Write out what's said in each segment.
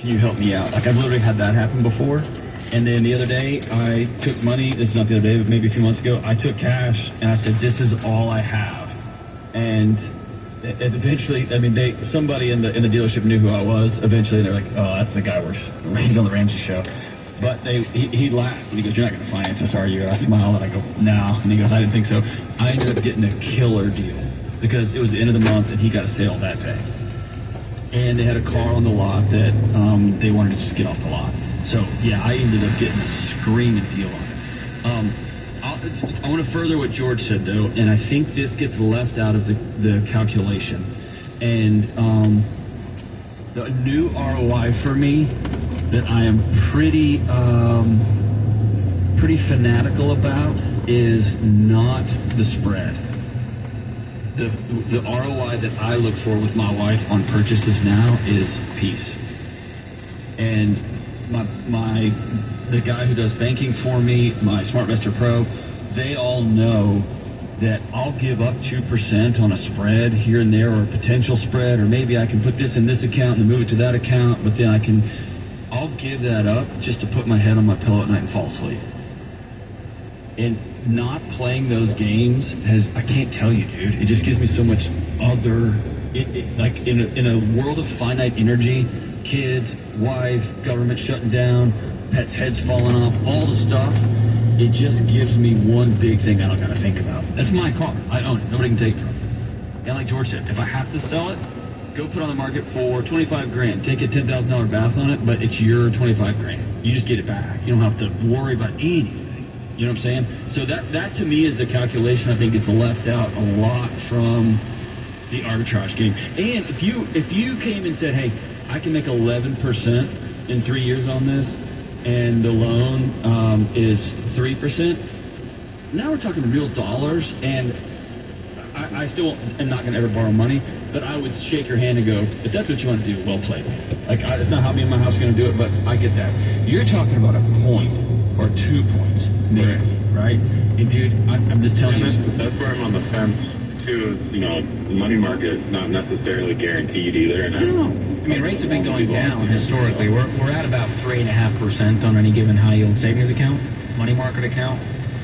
can you help me out? Like, I've literally had that happen before. And then the other day, I took money. This is not the other day, but maybe a few months ago. I took cash, and I said, this is all I have. And eventually, I mean, somebody in the dealership knew who I was. Eventually, they're like, oh, that's the guy he's on the Ramsey show. But he laughed, and he goes, you're not going to finance this, are you? And I smiled, and I go, no. And he goes, I didn't think so. I ended up getting a killer deal because it was the end of the month, and he got a sale that day. And they had a car on the lot that they wanted to just get off the lot. So, yeah, I ended up getting a screaming deal on it. I want to further what George said, though, and I think this gets left out of the calculation. And the new ROI for me that I am pretty fanatical about is not the spread. The ROI that I look for with my wife on purchases now is peace. And the guy who does banking for me, my SmartMaster Pro, they all know that I'll give up 2% on a spread here and there, or a potential spread, or maybe I can put this in this account and move it to that account, but then I'll give that up just to put my head on my pillow at night and fall asleep. And not playing those games I can't tell you, dude, it just gives me so much like in a world of finite energy, kids, wife, government shutting down, pets' heads falling off, all the stuff, it just gives me one big thing I don't got to think about. That's my car. I own it. Nobody can take it from me. And like George said, if I have to sell it, go put it on the market for $25,000. Take a $10,000 bath on it, but it's your $25,000. You just get it back. You don't have to worry about anything. You know what I'm saying? So that to me is the calculation I think gets left out a lot from the arbitrage game. And if you came and said, hey, I can make 11% in 3 years on this, and the loan is 3%, now we're talking real dollars, and I still am not going to ever borrow money, but I would shake your hand and go, if that's what you want to do, well played. Like, it's not how me and my house are going to do it, but I get that. You're talking about a point or 2 points, maybe, right? And dude, I'm just telling you. That's where I'm on the fence, too. You know, the money market is not necessarily guaranteed either. And no. I mean, rates have been going down historically. We're at about 3.5% on any given high yield savings account, money market account.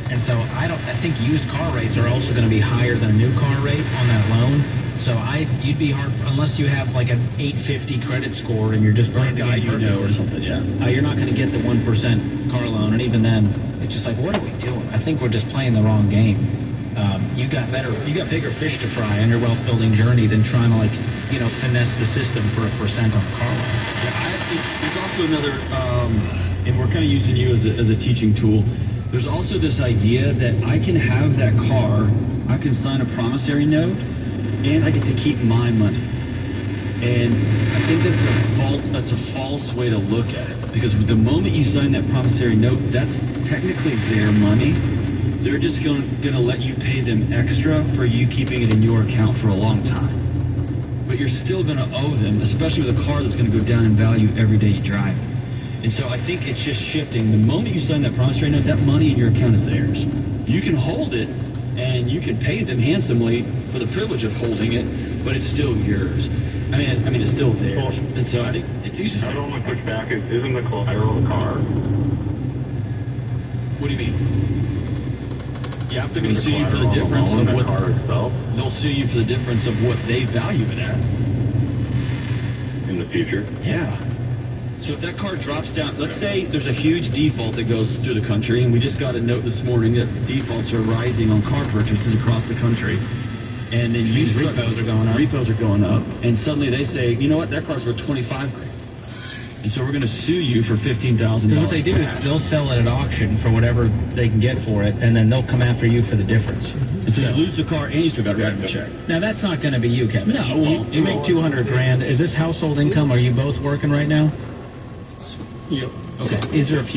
And so I think used car rates are also going to be higher than a new car rate on that loan. So you'd be hard, unless you have like an 850 credit score and you're just playing the game or something, yeah. You're not going to get the 1% car loan, and even then, it's just like, what are we doing? I think we're just playing the wrong game. You got bigger fish to fry on your wealth building journey than trying to finesse the system for a percent on car loan. Yeah, there's also another, and we're kind of using you as a teaching tool. There's also this idea that I can have that car, I can sign a promissory note, and I get to keep my money. And I think that's a false way to look at it. Because the moment you sign that promissory note, that's technically their money. They're just going to let you pay them extra for you keeping it in your account for a long time. But you're still going to owe them, especially with a car that's going to go down in value every day you drive it. And so I think it's just shifting. The moment you sign that promissory note, that money in your account is theirs. You can hold it, and you can pay them handsomely for the privilege of holding it, but it's still yours. I mean, it's still theirs. And so I think it's easy to say. I don't want to push back. Isn't the collateral the car? What do you mean? Yeah, they're going to sue you for the difference of what car itself. They'll sue you for the difference of what they value it at in the future. Yeah. So if that car drops down, let's say there's a huge default that goes through the country, and we just got a note this morning that defaults are rising on car purchases across the country. And then repos are going up. And suddenly they say, you know what, that car's worth $25,000. And so we're going to sue you for $15,000. What they do is they'll sell it at auction for whatever they can get for it, and then they'll come after you for the difference. And so you lose the car, and you still got to write them a check. Now that's not going to be you, Kevin. No, you make $200,000. Is this household income? Are you both working right now? Yep. Okay. Is there a few